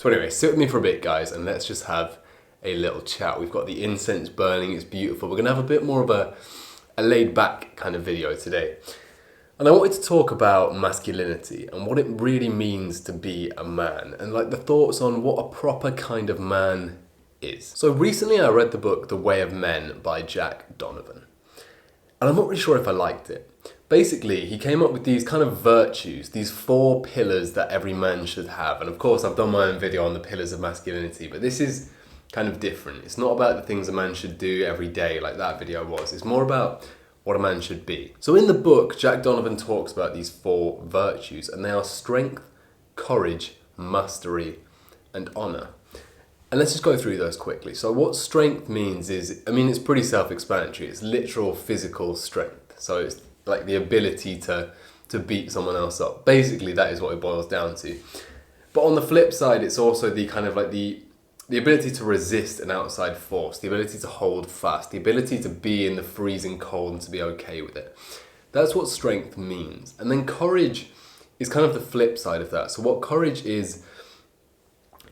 So anyway, sit with me for a bit, guys, and let's just have a little chat. We've got the incense burning, it's beautiful. We're gonna have a bit more of a laid back kind of video today. And I wanted to talk about masculinity and what it really means to be a man, and like the thoughts on what a proper kind of man is. So recently I read the book The Way of Men by Jack Donnovan, and I'm not really sure if I liked it. Basically, he came up with these kind of virtues, these 4 pillars that every man should have. And of course, I've done my own video on the pillars of masculinity, but this is kind of different. It's not about the things a man should do every day like that video was. It's more about what a man should be. So in the book, Jack Donnovan talks about these 4 virtues, and they are strength, courage, mastery, and honor. And let's just go through those quickly. So what strength means is, it's pretty self-explanatory. It's literal physical strength. So it's like the ability to beat someone else up. Basically, that is what it boils down to. But on the flip side, it's also the kind of like the ability to resist an outside force, the ability to hold fast, the ability to be in the freezing cold and to be okay with it. That's what strength means. And then courage is kind of the flip side of that. So what courage is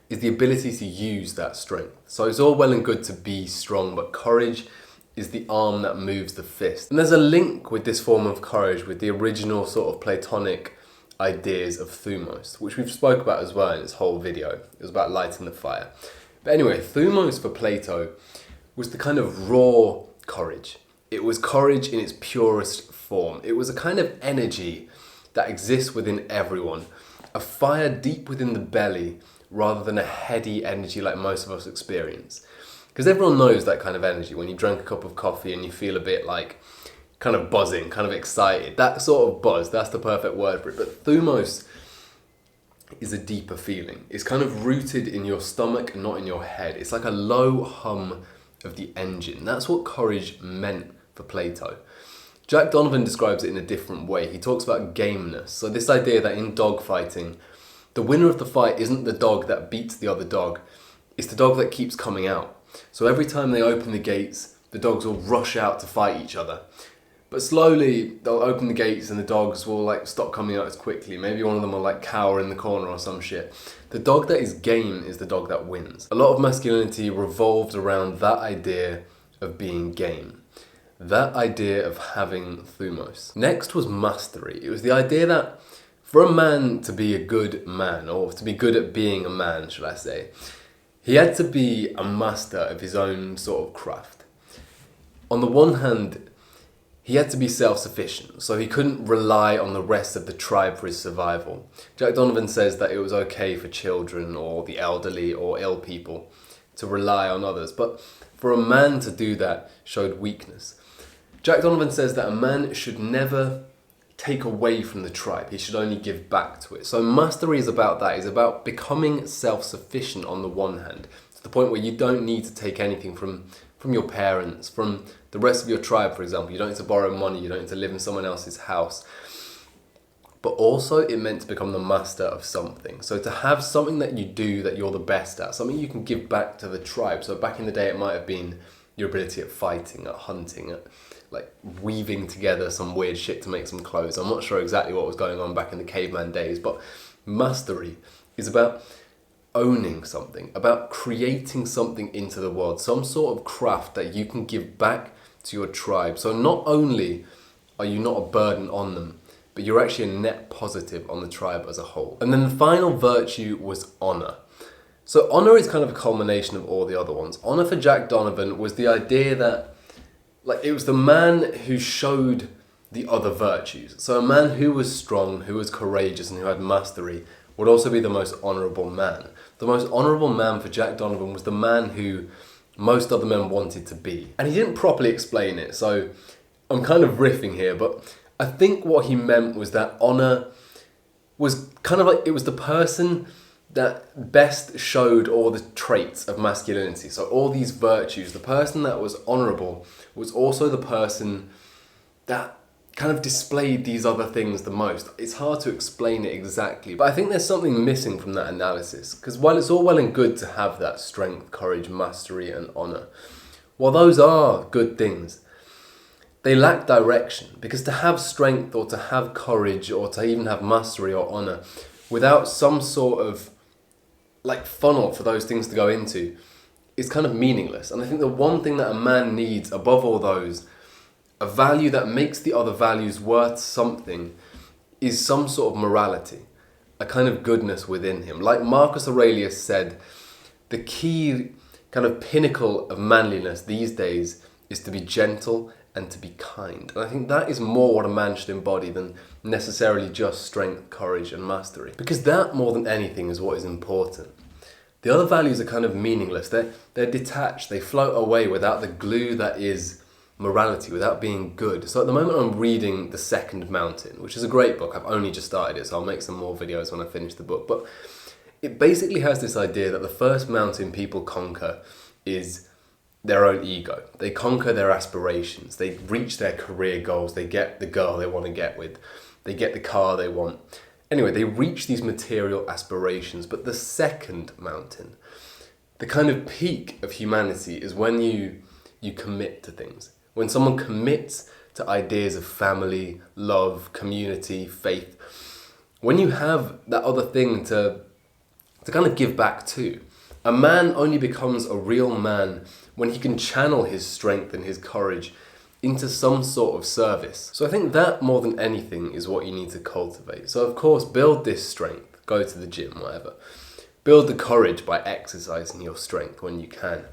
the ability to use that strength. So it's all well and good to be strong, but courage is the arm that moves the fist. And there's a link with this form of courage with the original sort of Platonic ideas of thumos, which we've spoke about as well in this whole video. It was about lighting the fire. But anyway, thumos for Plato was the kind of raw courage. It was courage in its purest form. It was a kind of energy that exists within everyone, a fire deep within the belly rather than a heady energy like most of us experience. Because everyone knows that kind of energy when you drink a cup of coffee and you feel a bit like kind of buzzing, kind of excited. That sort of buzz, that's the perfect word for it. But thumos is a deeper feeling. It's kind of rooted in your stomach and not in your head. It's like a low hum of the engine. That's what courage meant for Plato. Jack Donnovan describes it in a different way. He talks about gameness. So this idea that in dogfighting, the winner of the fight isn't the dog that beats the other dog. It's the dog that keeps coming out. So every time they open the gates, the dogs will rush out to fight each other. But slowly, they'll open the gates and the dogs will like stop coming out as quickly. Maybe one of them will like cower in the corner or some shit. The dog that is game is the dog that wins. A lot of masculinity revolved around that idea of being game. That idea of having thumos. Next was mastery. It was the idea that for a man to be a good man, or to be good at being a man, should I say, he had to be a master of his own sort of craft. On the one hand, he had to be self-sufficient, so he couldn't rely on the rest of the tribe for his survival. Jack Donnovan says that it was okay for children or the elderly or ill people to rely on others, but for a man to do that showed weakness. Jack Donnovan says that a man should never take away from the tribe, he should only give back to it. So mastery is about that, it's about becoming self-sufficient on the one hand, to the point where you don't need to take anything from your parents, from the rest of your tribe, for example. You don't need to borrow money, you don't need to live in someone else's house. But also it meant to become the master of something. So to have something that you do that you're the best at, something you can give back to the tribe. So back in the day it might have been your ability at fighting, at hunting, at like weaving together some weird shit to make some clothes. I'm not sure exactly what was going on back in the caveman days, but mastery is about owning something, about creating something into the world, some sort of craft that you can give back to your tribe. So not only are you not a burden on them, but you're actually a net positive on the tribe as a whole. And then the final virtue was honor. So honor is kind of a culmination of all the other ones. Honor for Jack Donnovan was the idea that it was the man who showed the other virtues. So a man who was strong, who was courageous, and who had mastery would also be the most honourable man. The most honourable man for Jack Donnovan was the man who most other men wanted to be. And he didn't properly explain it, so I'm kind of riffing here, but I think what he meant was that honour was kind of like, it was the person that best showed all the traits of masculinity. So all these virtues, the person that was honourable was also the person that kind of displayed these other things the most. It's hard to explain it exactly, but I think there's something missing from that analysis, because while it's all well and good to have that strength, courage, mastery and honour, while those are good things, they lack direction, because to have strength or to have courage or to even have mastery or honour without some sort of like funnel for those things to go into is kind of meaningless. And I think the one thing that a man needs above all those, a value that makes the other values worth something, is some sort of morality, a kind of goodness within him. Like Marcus Aurelius said, the key kind of pinnacle of manliness these days is to be gentle and to be kind. And I think that is more what a man should embody than necessarily just strength, courage and mastery. Because that, more than anything, is what is important. The other values are kind of meaningless. They're detached. They float away without the glue that is morality, without being good. So at the moment I'm reading The Second Mountain, which is a great book. I've only just started it, so I'll make some more videos when I finish the book. But it basically has this idea that the first mountain people conquer is their own ego. They conquer their aspirations. They reach their career goals. They get the girl they want to get with. They get the car they want. Anyway, they reach these material aspirations. But the second mountain, the kind of peak of humanity, is when you commit to things. When someone commits to ideas of family, love, community, faith. When you have that other thing to kind of give back to. A man only becomes a real man when he can channel his strength and his courage into some sort of service. So I think that, more than anything, is what you need to cultivate. So of course, build this strength, go to the gym, whatever. Build the courage by exercising your strength when you can.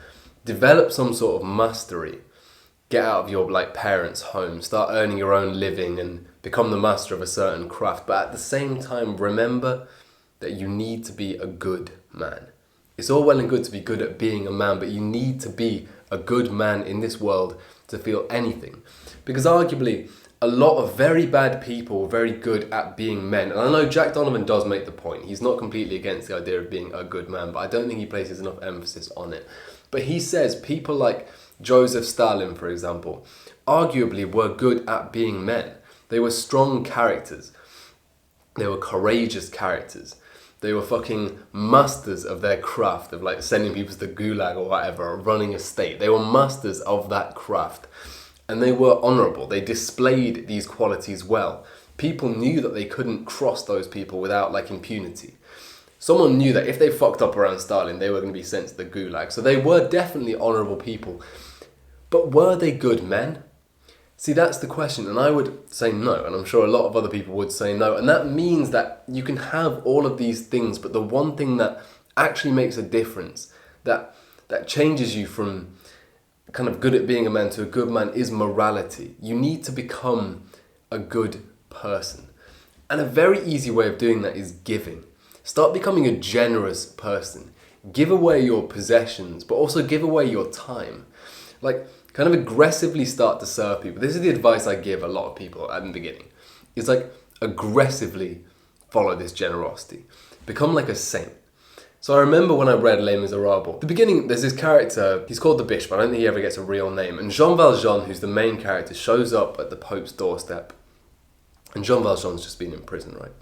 Develop some sort of mastery. Get out of your parents' home, start earning your own living and become the master of a certain craft. But at the same time, remember that you need to be a good man. It's all well and good to be good at being a man, but you need to be a good man in this world to feel anything. Because arguably, a lot of very bad people are very good at being men. And I know Jack Donnovan does make the point. He's not completely against the idea of being a good man, but I don't think he places enough emphasis on it. But he says people like Joseph Stalin, for example, arguably were good at being men. They were strong characters. They were courageous characters. They were fucking masters of their craft, of sending people to the gulag or whatever, or running a state. They were masters of that craft. And they were honourable. They displayed these qualities well. People knew that they couldn't cross those people without impunity. Someone knew that if they fucked up around Stalin, they were going to be sent to the gulag. So they were definitely honourable people. But were they good men? See, that's the question, and I would say no, and I'm sure a lot of other people would say no, and that means that you can have all of these things, but the one thing that actually makes a difference, that changes you from kind of good at being a man to a good man, is morality. You need to become a good person. And a very easy way of doing that is giving. Start becoming a generous person. Give away your possessions, but also give away your time. Kind of aggressively start to serve people. This is the advice I give a lot of people at the beginning. It's aggressively follow this generosity. Become like a saint. So I remember when I read Les Miserables, at the beginning there's this character, he's called the Bishop, I don't think he ever gets a real name, and Jean Valjean, who's the main character, shows up at the Pope's doorstep. And Jean Valjean's just been in prison, right?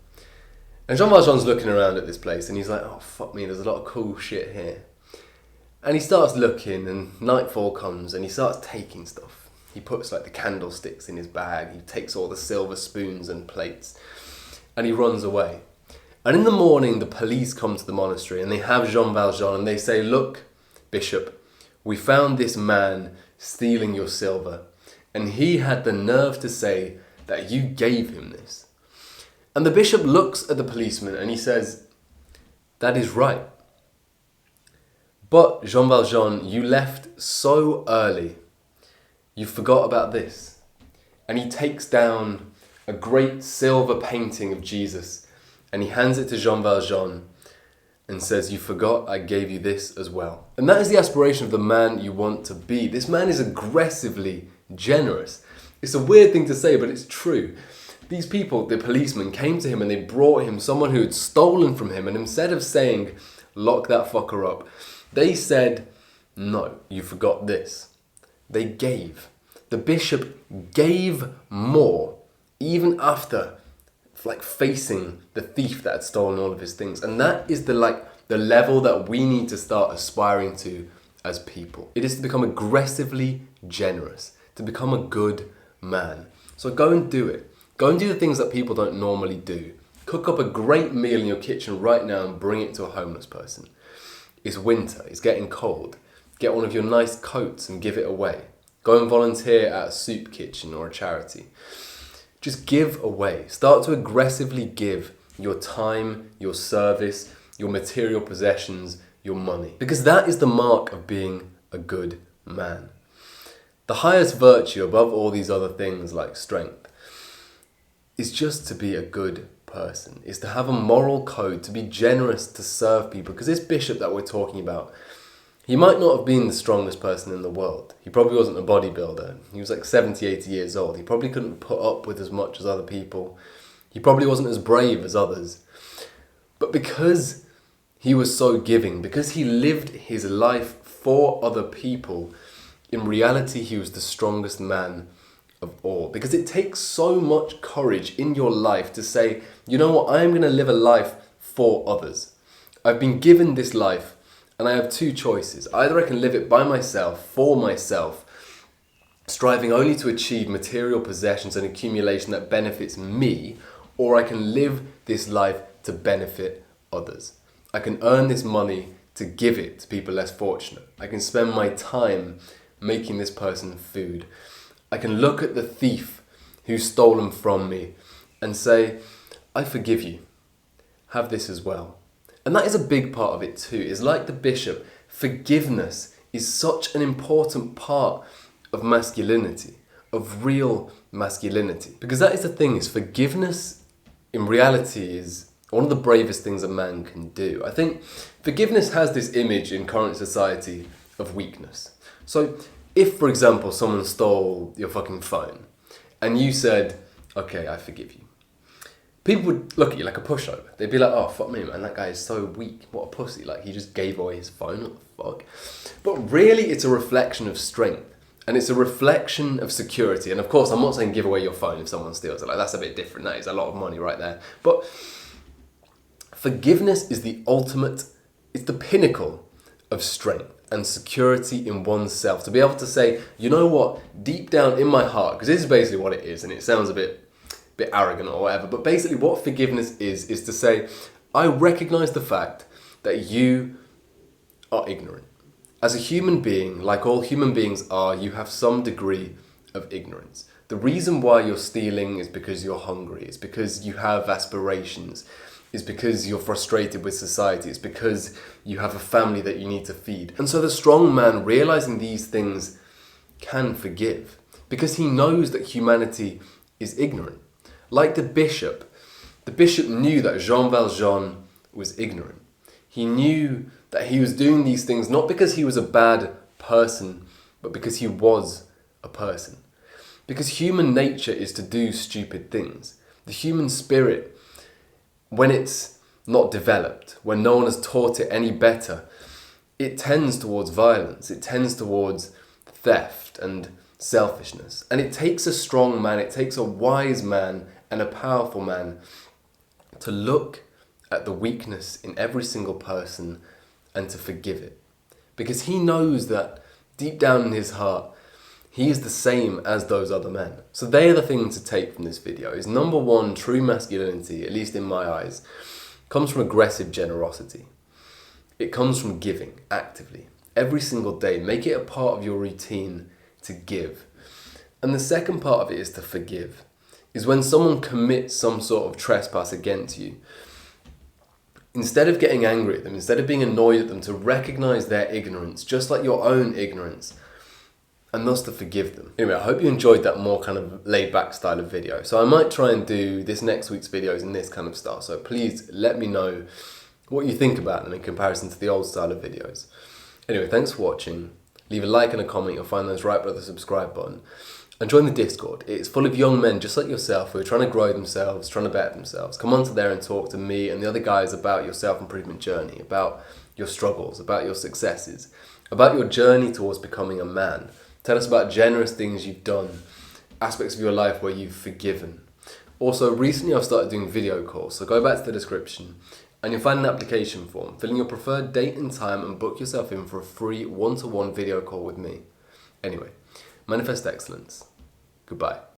And Jean Valjean's looking around at this place and he's like, oh fuck me, there's a lot of cool shit here. And he starts looking and nightfall comes and he starts taking stuff. He puts the candlesticks in his bag, he takes all the silver spoons and plates and he runs away. And in the morning the police come to the monastery and they have Jean Valjean and they say, look, Bishop, we found this man stealing your silver and he had the nerve to say that you gave him this. And the bishop looks at the policeman and he says, that is right. But, Jean Valjean, you left so early. You forgot about this. And he takes down a great silver painting of Jesus and he hands it to Jean Valjean and says, you forgot I gave you this as well. And that is the aspiration of the man you want to be. This man is aggressively generous. It's a weird thing to say, but it's true. These people, the policemen, came to him and they brought him someone who had stolen from him, and instead of saying, lock that fucker up, they said, no, you forgot this. They gave. The bishop gave more, even after facing the thief that had stolen all of his things. And that is the level that we need to start aspiring to as people. It is to become aggressively generous, to become a good man. So go and do it. Go and do the things that people don't normally do. Cook up a great meal in your kitchen right now and bring it to a homeless person. It's winter, it's getting cold. Get one of your nice coats and give it away. Go and volunteer at a soup kitchen or a charity. Just give away. Start to aggressively give your time, your service, your material possessions, your money. Because that is the mark of being a good man. The highest virtue above all these other things like strength is just to be a good person, is to have a moral code, to be generous, to serve people. Because this bishop that we're talking about, he might not have been the strongest person in the world. He probably wasn't a bodybuilder. He was like 70, 80 years old. He probably couldn't put up with as much as other people. He probably wasn't as brave as others. But because he was so giving, because he lived his life for other people, in reality he was the strongest man of all. Because it takes so much courage in your life to say, you know what, I am going to live a life for others. I've been given this life and I have two choices. Either I can live it by myself, for myself, striving only to achieve material possessions and accumulation that benefits me, or I can live this life to benefit others. I can earn this money to give it to people less fortunate. I can spend my time making this person food. I can look at the thief who's stolen from me and say, I forgive you. Have this as well. And that is a big part of it too. It's like the bishop. Forgiveness is such an important part of masculinity, of real masculinity. Because that is the thing, is forgiveness in reality is one of the bravest things a man can do. I think forgiveness has this image in current society of weakness. So if, for example, someone stole your fucking phone and you said, okay, I forgive you, people would look at you like a pushover. They'd be like, oh, fuck me, man, that guy is so weak. What a pussy. Like, he just gave away his phone. What the fuck? But really, it's a reflection of strength. And it's a reflection of security. And of course, I'm not saying give away your phone if someone steals it. Like, that's a bit different. That is a lot of money right there. But forgiveness is the ultimate, it's the pinnacle of strength and security in oneself. To be able to say, you know what, deep down in my heart, because this is basically what it is, and it sounds a bit arrogant or whatever, but basically what forgiveness is to say, I recognize the fact that you are ignorant. As a human being, like all human beings are, you have some degree of ignorance. The reason why you're stealing is because you're hungry. It's because you have aspirations. It's because you're frustrated with society. It's because you have a family that you need to feed. And so the strong man, realizing these things, can forgive because he knows that humanity is ignorant. Like the bishop knew that Jean Valjean was ignorant. He knew that he was doing these things not because he was a bad person, but because he was a person. Because human nature is to do stupid things. The human spirit, when it's not developed, when no one has taught it any better, it tends towards violence. It tends towards theft and selfishness. And it takes a strong man, it takes a wise man and a powerful man to look at the weakness in every single person and to forgive it. Because he knows that deep down in his heart, he is the same as those other men. So they are the things to take from this video. Is number one, true masculinity, at least in my eyes, comes from aggressive generosity. It comes from giving actively. Every single day, make it a part of your routine to give. And the second part of it is to forgive. Is when someone commits some sort of trespass against you, instead of getting angry at them, instead of being annoyed at them, to recognize their ignorance, just like your own ignorance, and thus to forgive them. Anyway, I hope you enjoyed that more kind of laid back style of video. So I might try and do this next week's videos in this kind of style. So please let me know what you think about them in comparison to the old style of videos. Anyway, thanks for watching. Leave a like and a comment. You'll find those right below the subscribe button. And join the Discord. It's full of young men just like yourself who are trying to grow themselves, trying to better themselves. Come onto there and talk to me and the other guys about your self-improvement journey, about your struggles, about your successes, about your journey towards becoming a man. Tell us about generous things you've done, aspects of your life where you've forgiven. Also, recently I've started doing video calls, so go back to the description and you'll find an application form. Fill in your preferred date and time and book yourself in for a free one-to-one video call with me. Anyway, manifest excellence. Goodbye.